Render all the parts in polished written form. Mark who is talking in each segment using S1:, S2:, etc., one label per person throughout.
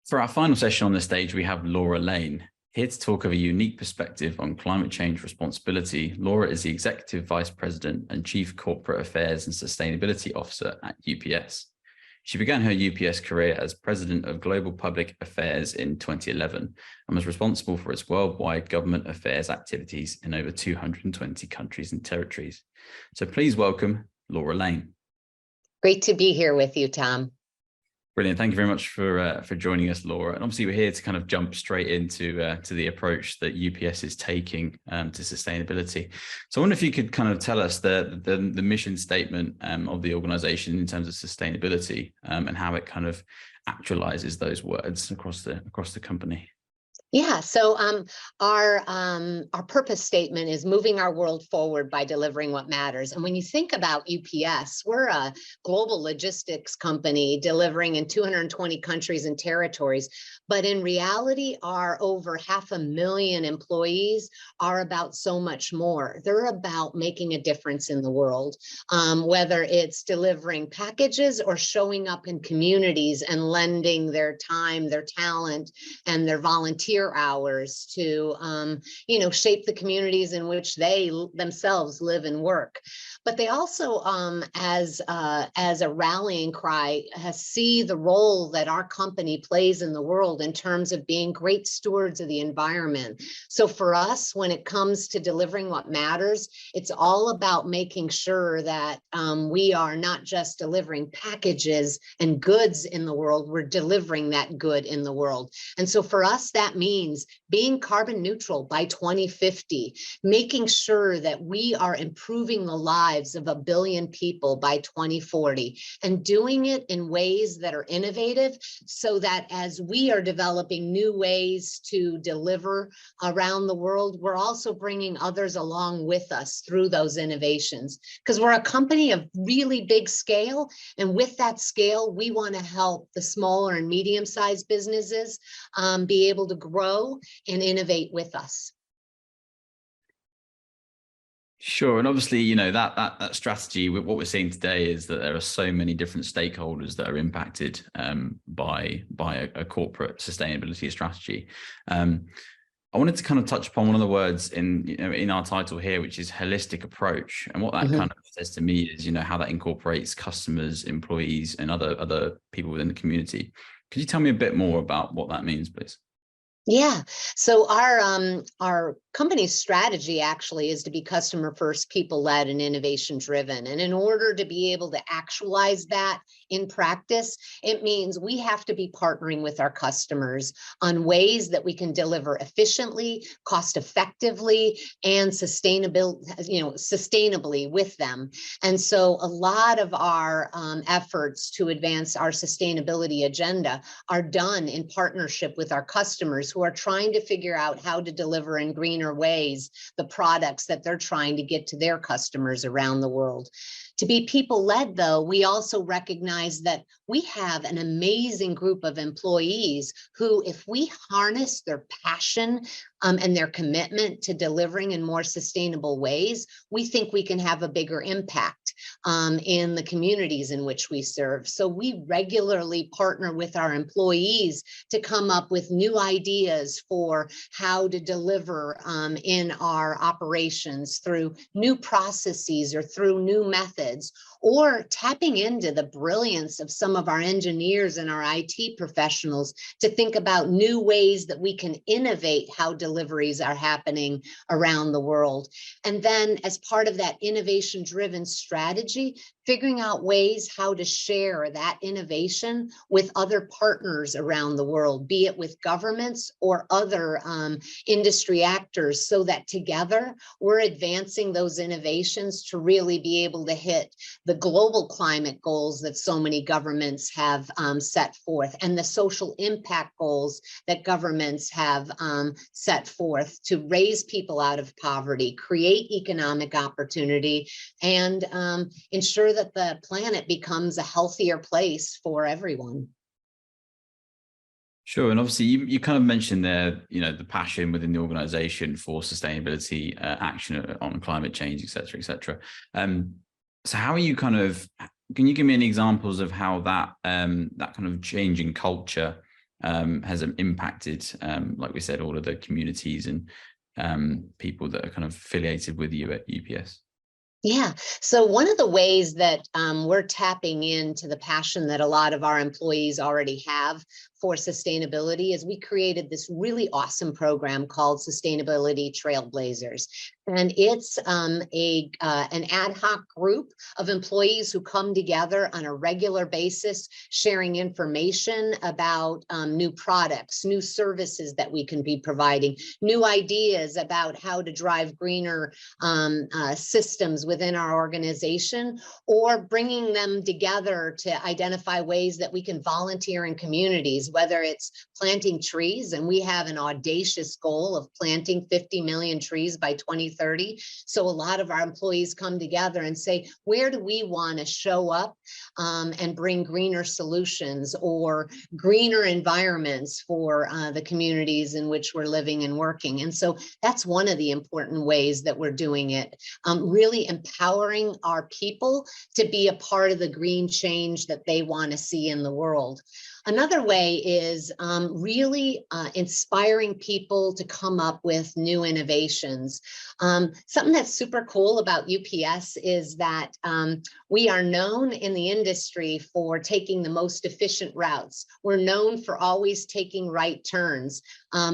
S1: For our final session on this stage, we have Laura Lane. Here to talk of a unique perspective on climate change responsibility, Laura is the Executive Vice President and Chief Corporate Affairs and Sustainability Officer at UPS. She began her UPS career as President of Global Public Affairs in 2011 and was responsible for its worldwide government affairs activities in over 220 countries and territories. So please welcome Laura Lane.
S2: Great to be here with you, Tom.
S1: Brilliant. Thank you very much for joining us, Laura. And obviously, we're here to kind of jump straight into to the approach that UPS is taking to sustainability. So I wonder if you could kind of tell us the mission statement of the organization in terms of sustainability and how it kind of actualizes those words across the company.
S2: Yeah, so our purpose statement is moving our world forward by delivering what matters. And when you think about UPS, we're a global logistics company delivering in 220 countries and territories. But in reality, our over 500,000 employees are about so much more. They're about making a difference in the world, whether it's delivering packages or showing up in communities and lending their time, their talent, and their volunteer hours to shape the communities in which they themselves live and work. But they also, as a rallying cry, see the role that our company plays in the world in terms of being great stewards of the environment. So for us, when it comes to delivering what matters, it's all about making sure that we are not just delivering packages and goods in the world, we're delivering that good in the world. And so for us, that means being carbon neutral by 2050, making sure that we are improving the lives of 1 billion people by 2040, and doing it in ways that are innovative so that as we are developing new ways to deliver around the world, we're also bringing others along with us through those innovations. Because we're a company of really big scale, and with that scale, we want to help the smaller and medium-sized businesses be able to grow and innovate with us.
S1: Sure. And obviously, that strategy, what we're seeing today is that there are so many different stakeholders that are impacted by a corporate sustainability strategy. I wanted to kind of touch upon one of the words in our title here, which is holistic approach. And what that kind of says to me is, how that incorporates customers, employees, and other people within the community. Could you tell me a bit more about what that means, please?
S2: Yeah, so our company's strategy actually is to be customer first, people led, and innovation driven. And in order to be able to actualize that in practice, it means we have to be partnering with our customers on ways that we can deliver efficiently, cost effectively, and sustainably with them. And so a lot of our efforts to advance our sustainability agenda are done in partnership with our customers who are trying to figure out how to deliver in greener ways the products that they're trying to get to their customers around the world. To be people-led, though, we also recognize that we have an amazing group of employees who, if we harness their passion and their commitment to delivering in more sustainable ways, we think we can have a bigger impact in the communities in which we serve. So we regularly partner with our employees to come up with new ideas for how to deliver in our operations through new processes or through new methods, or tapping into the brilliance of some of our engineers and our IT professionals to think about new ways that we can innovate how deliveries are happening around the world. And then as part of that innovation-driven strategy, figuring out ways how to share that innovation with other partners around the world, be it with governments or other industry actors, so that together we're advancing those innovations to really be able to hit the global climate goals that so many governments have set forth, and the social impact goals that governments have set forth to raise people out of poverty, create economic opportunity, and ensure that the planet becomes a healthier place for everyone.
S1: Sure. And obviously you kind of mentioned there, the passion within the organization for sustainability, action on climate change, et cetera, et cetera. So how are you can you give me any examples of how that kind of change in culture has impacted, like we said, all of the communities and people that are kind of affiliated with you at UPS?
S2: Yeah. So one of the ways that we're tapping into the passion that a lot of our employees already have for sustainability is we created this really awesome program called Sustainability Trailblazers. And it's an ad hoc group of employees who come together on a regular basis, sharing information about new products, new services that we can be providing, new ideas about how to drive greener systems within our organization, or bringing them together to identify ways that we can volunteer in communities, whether it's planting trees, and we have an audacious goal of planting 50 million trees by 2030. So a lot of our employees come together and say, where do we want to show up and bring greener solutions or greener environments for the communities in which we're living and working? And so that's one of the important ways that we're doing it, really empowering our people to be a part of the green change that they want to see in the world. Another way is really inspiring people to come up with new innovations. Something that's super cool about UPS is that we are known in the industry for taking the most efficient routes. We're known for always taking right turns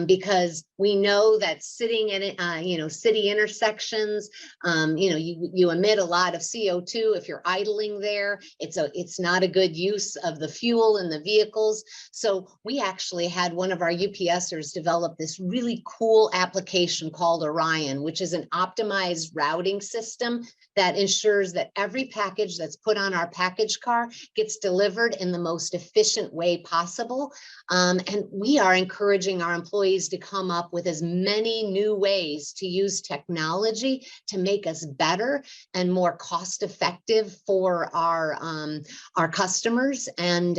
S2: because we know that sitting in city intersections, you emit a lot of CO2 if you're idling there. It's not a good use of the fuel in the vehicles. So we actually had one of our UPSers develop this really cool application called Orion, which is an optimized routing system that ensures that every package that's put on our package car gets delivered in the most efficient way possible. And we are encouraging our employees to come up with as many new ways to use technology to make us better and more cost effective for our customers. And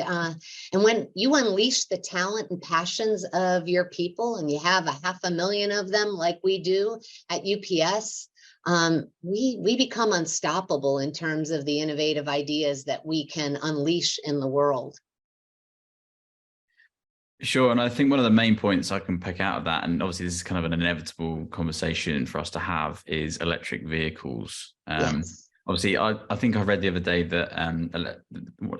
S2: when you unleash the talent and passions of your people, and you have 500,000 of them like we do at UPS, we become unstoppable in terms of the innovative ideas that we can unleash in the world.
S1: Sure. And I think one of the main points I can pick out of that, and obviously this is kind of an inevitable conversation for us to have, is electric vehicles.
S2: Yes.
S1: Obviously, I think I read the other day that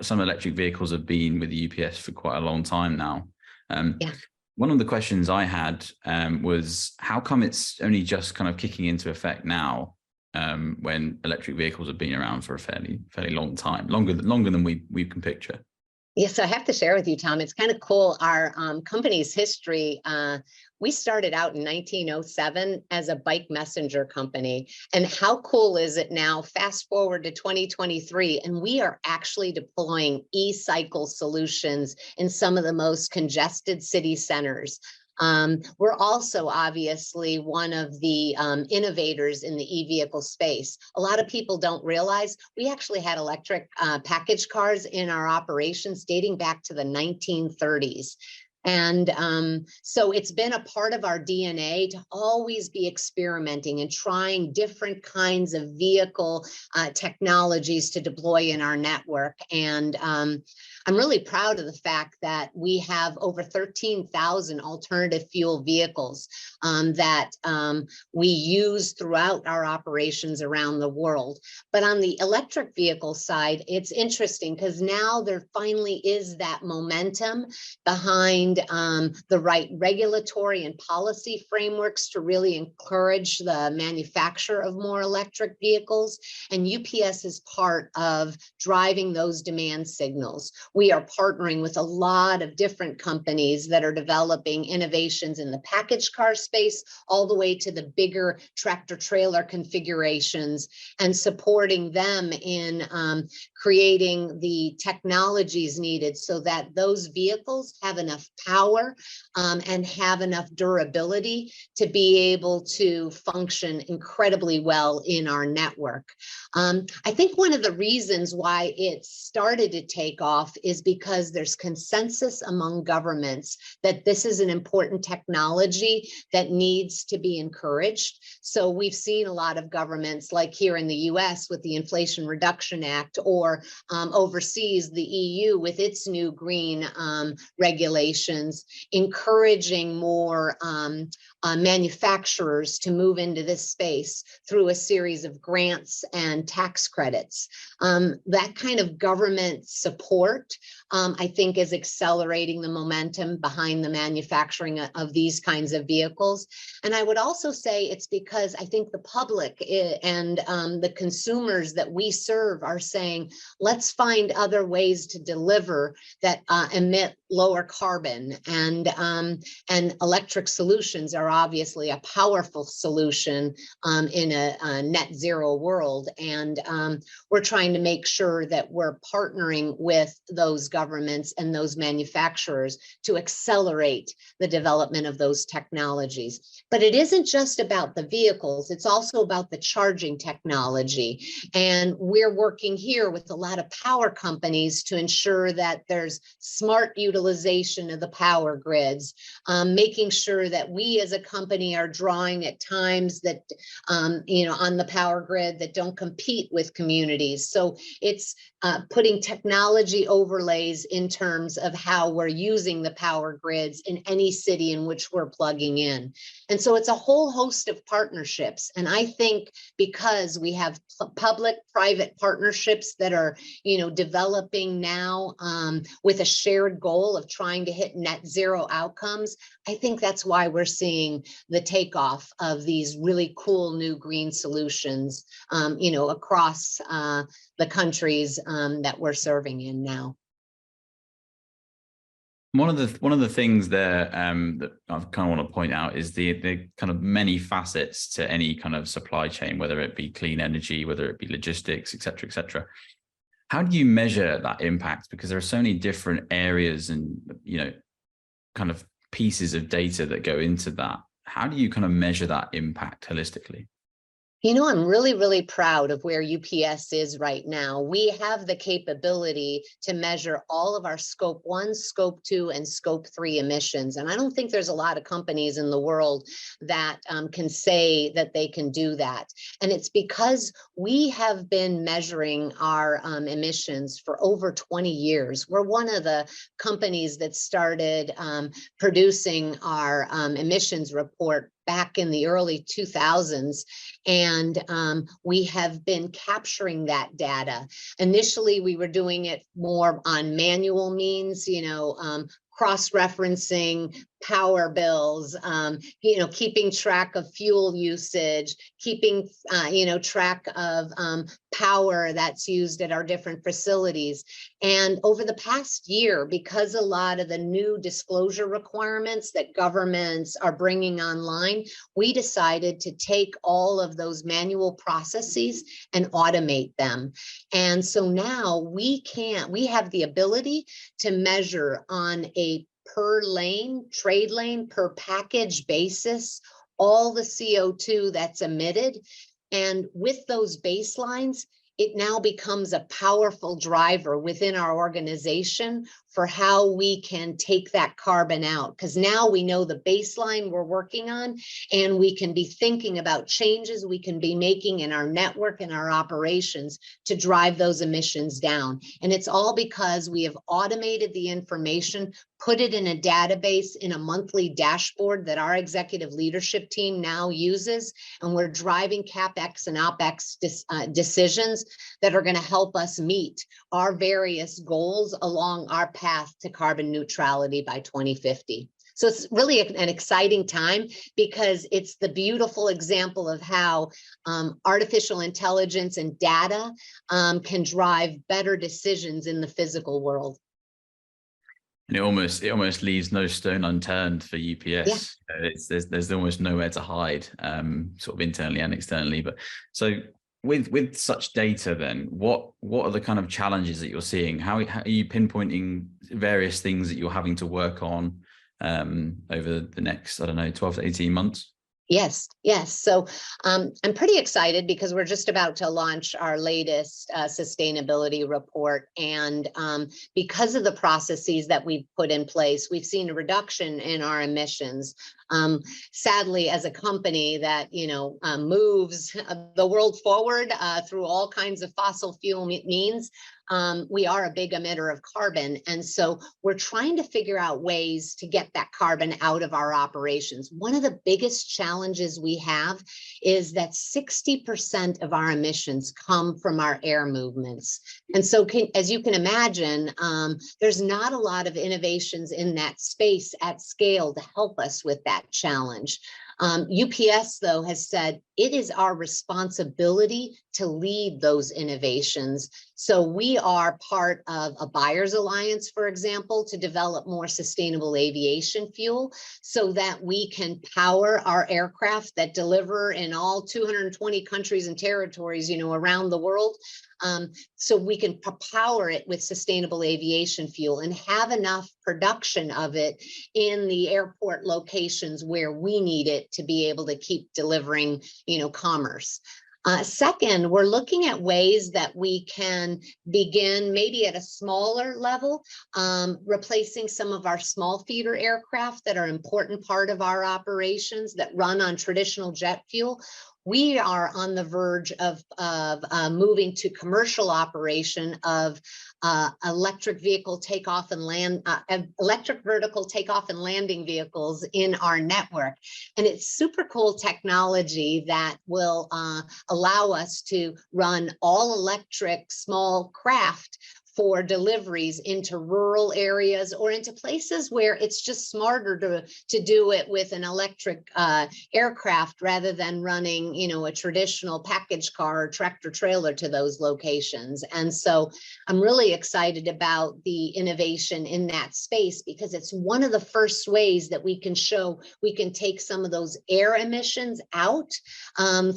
S1: some electric vehicles have been with the UPS for quite a long time now.
S2: Yeah.
S1: One of the questions I had was, how come it's only just kind of kicking into effect now, when electric vehicles have been around for a fairly long time, longer than we can picture?
S2: Yes, I have to share with you, Tom. It's kind of cool. Our company's history, we started out in 1907 as a bike messenger company. And how cool is it now? Fast forward to 2023, and we are actually deploying e-cycle solutions in some of the most congested city centers. We're also obviously one of the innovators in the e-vehicle space. A lot of people don't realize we actually had electric package cars in our operations dating back to the 1930s. And so it's been a part of our DNA to always be experimenting and trying different kinds of vehicle technologies to deploy in our network. And I'm really proud of the fact that we have over 13,000 alternative fuel vehicles that we use throughout our operations around the world. But on the electric vehicle side, it's interesting because now there finally is that momentum behind the right regulatory and policy frameworks to really encourage the manufacture of more electric vehicles. And UPS is part of driving those demand signals. We are partnering with a lot of different companies that are developing innovations in the package car space, all the way to the bigger tractor trailer configurations, and supporting them in creating the technologies needed so that those vehicles have enough power and have enough durability to be able to function incredibly well in our network. I think one of the reasons why it started to take off is because there's consensus among governments that this is an important technology that needs to be encouraged. So we've seen a lot of governments, like here in the US with the Inflation Reduction Act, or overseas the EU with its new green regulations, solutions, encouraging more manufacturers to move into this space through a series of grants and tax credits. That kind of government support, I think, is accelerating the momentum behind the manufacturing of these kinds of vehicles. And I would also say it's because I think the public and the consumers that we serve are saying, let's find other ways to deliver that emit lower carbon, and electric solutions are obviously a powerful solution in a net zero world. And we're trying to make sure that we're partnering with those governments and those manufacturers to accelerate the development of those technologies. But it isn't just about the vehicles, it's also about the charging technology. And we're working here with a lot of power companies to ensure that there's smart utilization of the power grids, making sure that we as a company are drawing at times that, on the power grid that don't compete with communities. So it's putting technology overlays in terms of how we're using the power grids in any city in which we're plugging in. And so it's a whole host of partnerships. And I think because we have public-private partnerships that are, developing now with a shared goal of trying to hit net zero outcomes, I think that's why we're seeing the takeoff of these really cool new green solutions, across the countries that we're serving in now.
S1: One of the things there that I kind of want to point out is the kind of many facets to any kind of supply chain, whether it be clean energy, whether it be logistics, et cetera, et cetera. How do you measure that impact? Because there are so many different areas and, kind of pieces of data that go into that. How do you kind of measure that impact holistically?
S2: I'm really, really proud of where UPS is right now. We have the capability to measure all of our scope 1, scope 2, and scope 3 emissions. And I don't think there's a lot of companies in the world that can say that they can do that. And it's because we have been measuring our emissions for over 20 years. We're one of the companies that started producing our emissions report back in the early 2000s. And we have been capturing that data. Initially, we were doing it more on manual means, cross-referencing power bills, keeping track of fuel usage, keeping, track of power that's used at our different facilities. And over the past year, because a lot of the new disclosure requirements that governments are bringing online, we decided to take all of those manual processes and automate them. And so now we have the ability to measure on a per lane, trade lane, per package basis, all the CO2 that's emitted. And with those baselines, it now becomes a powerful driver within our organization for how we can take that carbon out. Because now we know the baseline we're working on, and we can be thinking about changes we can be making in our network and our operations to drive those emissions down. And it's all because we have automated the information, put it in a database in a monthly dashboard that our executive leadership team now uses, and we're driving CapEx and OpEx decisions that are going to help us meet our various goals along our path to carbon neutrality by 2050. So it's really an exciting time, because it's the beautiful example of how artificial intelligence and data can drive better decisions in the physical world.
S1: And it almost leaves no stone unturned for UPS. Yeah. There's almost nowhere to hide, sort of internally and externally. But so with such data, then what are the kind of challenges that you're seeing? How are you pinpointing various things that you're having to work on over the next, 12 to 18 months?
S2: Yes. So I'm pretty excited because we're just about to launch our latest sustainability report. And because of the processes that we've put in place, we've seen a reduction in our emissions Sadly, as a company that, moves the world forward through all kinds of fossil fuel means, we are a big emitter of carbon. And so we're trying to figure out ways to get that carbon out of our operations. One of the biggest challenges we have is that 60% of our emissions come from our air movements. And so as you can imagine, there's not a lot of innovations in that space at scale to help us with that challenge. UPS, though, has said it is our responsibility to lead those innovations. So we are part of a buyers alliance, for example, to develop more sustainable aviation fuel so that we can power our aircraft that deliver in all 220 countries and territories, around the world. So we can power it with sustainable aviation fuel and have enough production of it in the airport locations where we need it to be able to keep delivering, commerce. Second, we're looking at ways that we can begin maybe at a smaller level, replacing some of our small feeder aircraft that are an important part of our operations that run on traditional jet fuel. We are on the verge of moving to commercial operation of electric vertical takeoff and landing vehicles in our network. And it's super cool technology that will allow us to run all electric small craft for deliveries into rural areas or into places where it's just smarter to do it with an electric aircraft rather than running, a traditional package car or tractor trailer to those locations. And so I'm really excited about the innovation in that space because it's one of the first ways that we can show we can take some of those air emissions out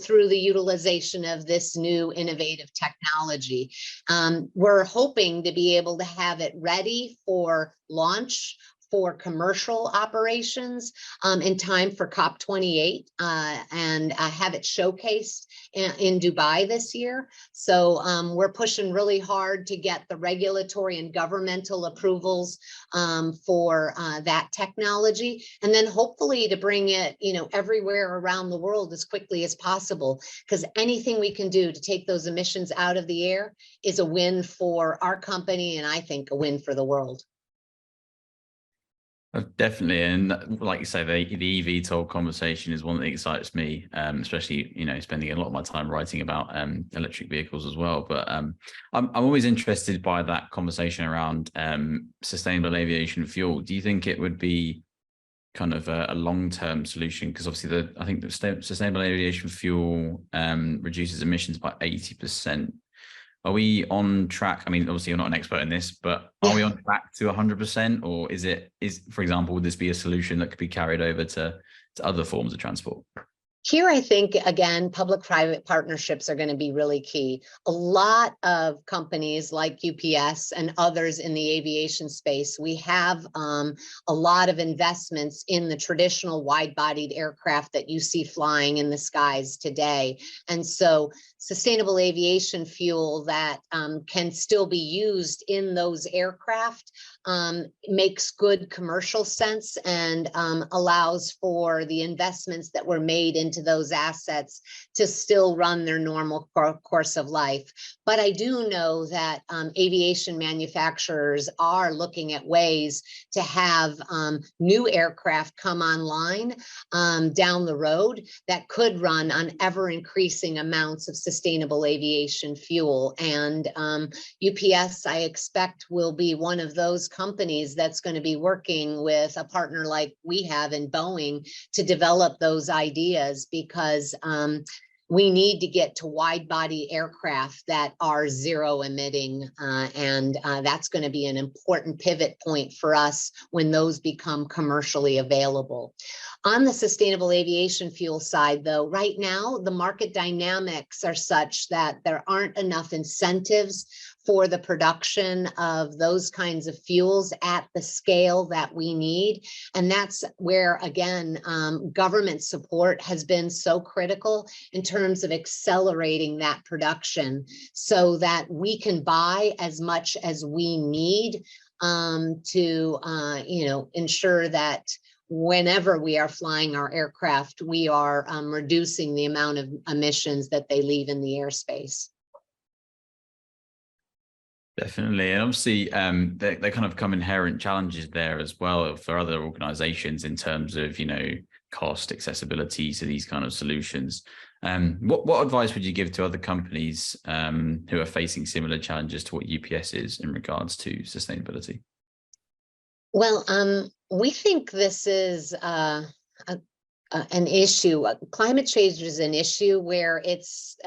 S2: through the utilization of this new innovative technology. We're hoping to be able to have it ready for launch for commercial operations in time for COP28 and have it showcased in Dubai this year. So we're pushing really hard to get the regulatory and governmental approvals for that technology, and then hopefully to bring it, everywhere around the world as quickly as possible, because anything we can do to take those emissions out of the air is a win for our company, and I think a win for the world.
S1: Definitely, and like you say, the eVTOL conversation is one that excites me, especially spending a lot of my time writing about electric vehicles as well. But I'm always interested by that conversation around sustainable aviation fuel. Do you think it would be kind of a long-term solution? Because obviously, I think the sustainable aviation fuel reduces emissions by 80%. Are we on track? I mean, obviously you're not an expert in this, but are we on track to 100%, or for example, would this be a solution that could be carried over to other forms of transport?
S2: Here, I think, again, public-private partnerships are going to be really key. A lot of companies like UPS and others in the aviation space, we have a lot of investments in the traditional wide-bodied aircraft that you see flying in the skies today. And so sustainable aviation fuel that can still be used in those aircraft makes good commercial sense and allows for the investments that were made into those assets to still run their normal course of life. But I do know that aviation manufacturers are looking at ways to have new aircraft come online down the road that could run on ever increasing amounts of sustainable aviation fuel. And UPS, I expect, will be one of those companies that's going to be working with a partner like we have in Boeing to develop those ideas, because we need to get to wide body aircraft that are zero emitting. And that's going to be an important pivot point for us when those become commercially available. On the sustainable aviation fuel side, though, right now, the market dynamics are such that there aren't enough incentives for the production of those kinds of fuels at the scale that we need. And that's where, again, government support has been so critical in terms of accelerating that production so that we can buy as much as we need to, ensure that whenever we are flying our aircraft, we are reducing the amount of emissions that they leave in the airspace.
S1: Definitely. And obviously, there kind of come inherent challenges there as well for other organizations in terms of, cost, accessibility to these kind of solutions. What advice would you give to other companies who are facing similar challenges to what UPS is in regards to sustainability?
S2: Well, we think this is an issue. Climate change is an issue where it's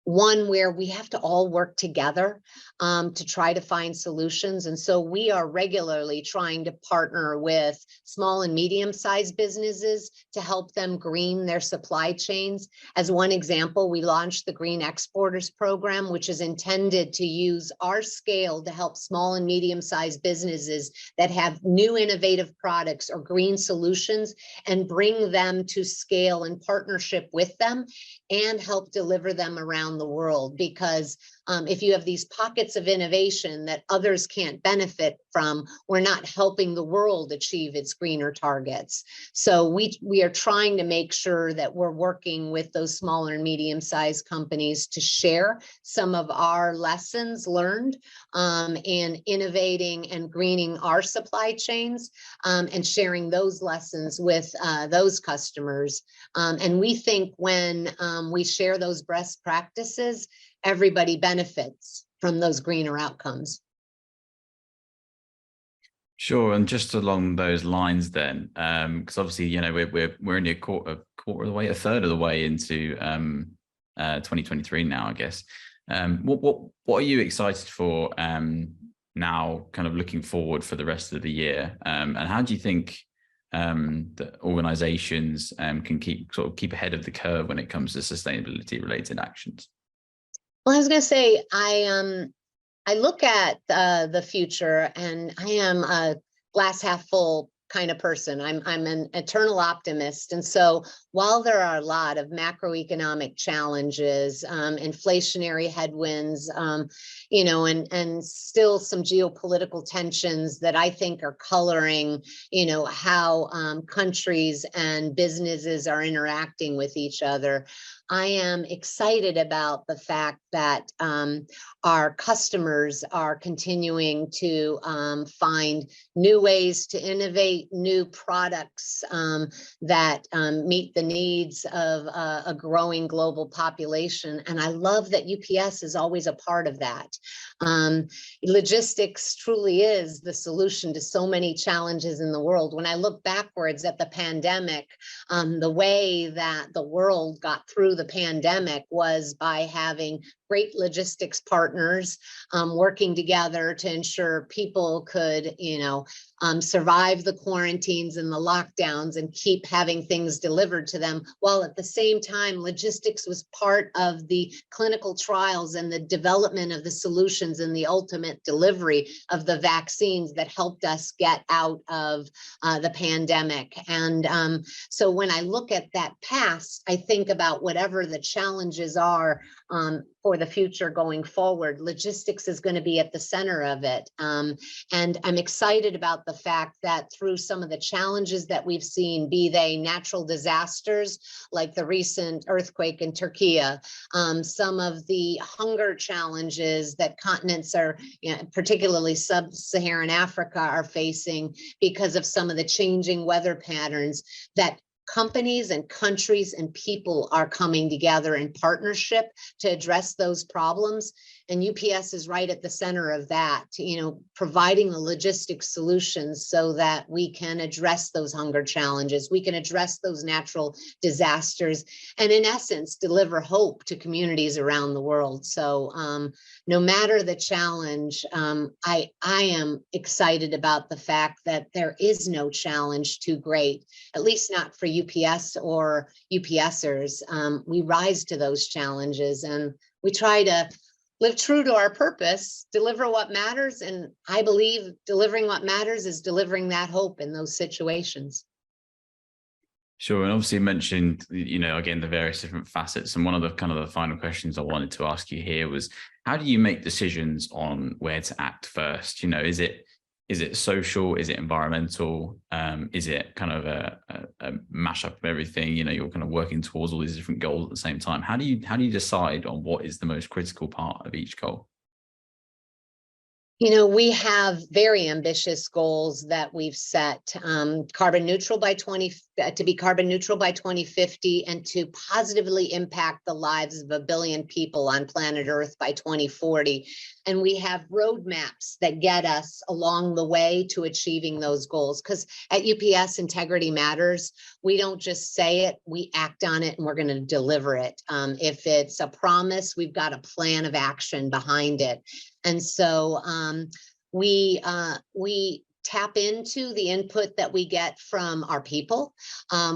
S2: one where we have to all work together to try to find solutions. And so we are regularly trying to partner with small and medium-sized businesses to help them green their supply chains. As one example, we launched the Green Exporters Program, which is intended to use our scale to help small and medium-sized businesses that have new innovative products or green solutions and bring them to scale in partnership with them and help deliver them around the world. Because if you have these pockets of innovation that others can't benefit from, we're not helping the world achieve its greener targets. So we are trying to make sure that we're working with those smaller and medium-sized companies to share some of our lessons learned in innovating and greening our supply chains, and sharing those lessons with those customers. And we think when we share those best practices, everybody benefits from those greener outcomes.
S1: Sure, and just along those lines, then, because obviously, we're only a quarter of the way, a third of the way into 2023 now, I guess. What are you excited for now, kind of looking forward for the rest of the year, and how do you think that organizations can keep ahead of the curve when it comes to sustainability related actions?
S2: Well, I was going to say, I look at the future, and I am a glass half full kind of person. I'm an eternal optimist. And so while there are a lot of macroeconomic challenges, inflationary headwinds, and still some geopolitical tensions that I think are coloring, how countries and businesses are interacting with each other, I am excited about the fact that our customers are continuing to find new ways to innovate, new products that meet the needs of a growing global population. And I love that UPS is always a part of that. Logistics truly is the solution to so many challenges in the world. When I look backwards at the pandemic, the way that the world got through the pandemic was by having great logistics partners working together to ensure people could, survive the quarantines and the lockdowns and keep having things delivered to them, while at the same time, logistics was part of the clinical trials and the development of the solutions and the ultimate delivery of the vaccines that helped us get out of the pandemic. And so when I look at that past, I think about whatever the challenges are for the future going forward. Logistics is going to be at the center of it. And I'm excited about the fact that through some of the challenges that we've seen, be they natural disasters like the recent earthquake in Turkey, some of the hunger challenges that continents are, particularly sub-Saharan Africa, are facing because of some of the changing weather patterns, that companies and countries and people are coming together in partnership to address those problems. And UPS is right at the center of that, providing the logistics solutions so that we can address those hunger challenges, we can address those natural disasters, and in essence, deliver hope to communities around the world. So no matter the challenge, I am excited about the fact that there is no challenge too great, at least not for UPS or UPSers. We rise to those challenges, and we try to live true to our purpose, deliver what matters. And I believe delivering what matters is delivering that hope in those situations.
S1: Sure. And obviously you mentioned, again, the various different facets. And one of the kind of the final questions I wanted to ask you here was, how do you make decisions on where to act first? Is it Is it social? Is it environmental? Is it kind of a mashup of everything? You know, you're kind of working towards all these different goals at the same time. How do you decide on what is the most critical part of each goal?
S2: You know, we have very ambitious goals that we've set, carbon neutral by to be carbon neutral by 2050, and to positively impact the lives of 1 billion people on planet Earth by 2040. And we have roadmaps that get us along the way to achieving those goals. Because at UPS, integrity matters. We don't just say it, we act on it, and we're going to deliver it. If it's a promise, we've got a plan of action behind it. And so we tap into the input that we get from our people.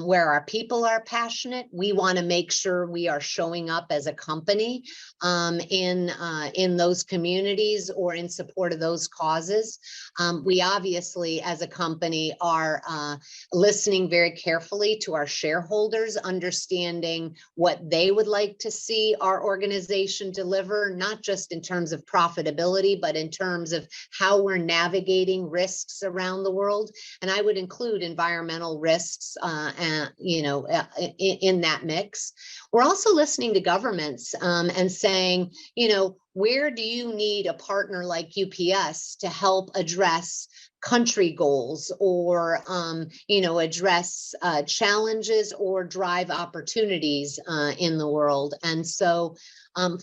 S2: Where our people are passionate, we want to make sure we are showing up as a company in those communities or in support of those causes. We obviously, as a company, are listening very carefully to our shareholders, understanding what they would like to see our organization deliver, not just in terms of profitability, but in terms of how we're navigating risks around the world. And I would include environmental risks, in that mix. We're also listening to governments and saying, where do you need a partner like UPS to help address country goals, or address challenges or drive opportunities in the world. And so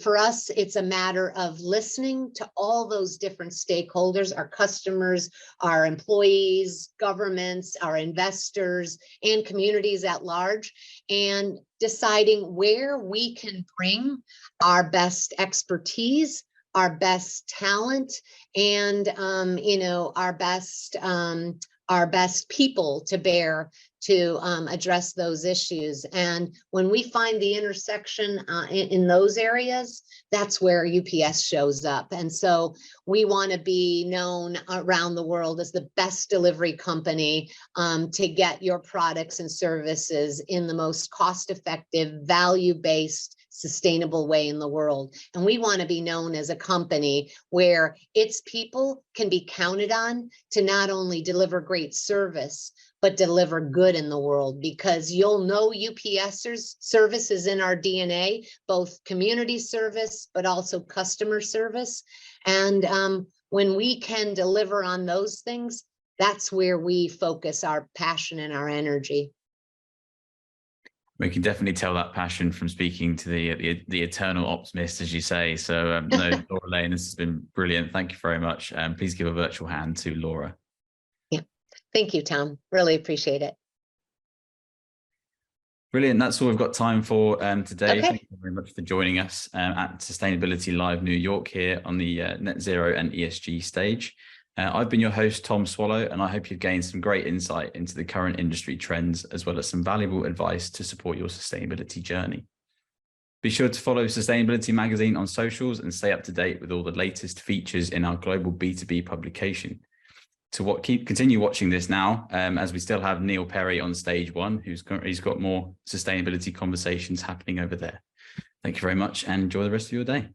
S2: for us, it's a matter of listening to all those different stakeholders, our customers, our employees, governments, our investors, and communities at large, and deciding where we can bring our best expertise, our best talent, and our best people to bear to address those issues. And when we find the intersection in those areas, that's where UPS shows up. And so we want to be known around the world as the best delivery company to get your products and services in the most cost-effective, value-based, sustainable way in the world. And we want to be known as a company where its people can be counted on to not only deliver great service, but deliver good in the world, because you'll know UPSers service is in our DNA, both community service, but also customer service. And when we can deliver on those things, that's where we focus our passion and our energy.
S1: We can definitely tell that passion from speaking to the eternal optimist, as you say. So no, Laura Lane, this has been brilliant. Thank you very much. Please give a virtual hand to Laura.
S2: Yeah, thank you, Tom. Really appreciate it.
S1: Brilliant. That's all we've got time for today.
S2: Okay.
S1: Thank you very much for joining us at Sustainability Live New York here on the Net Zero and ESG stage. I've been your host, Tom Swallow, and I hope you've gained some great insight into the current industry trends, as well as some valuable advice to support your sustainability journey. Be sure to follow Sustainability Magazine on socials and stay up to date with all the latest features in our global B2B publication. Continue watching this now, as we still have Neil Perry on stage one, he's got more sustainability conversations happening over there. Thank you very much and enjoy the rest of your day.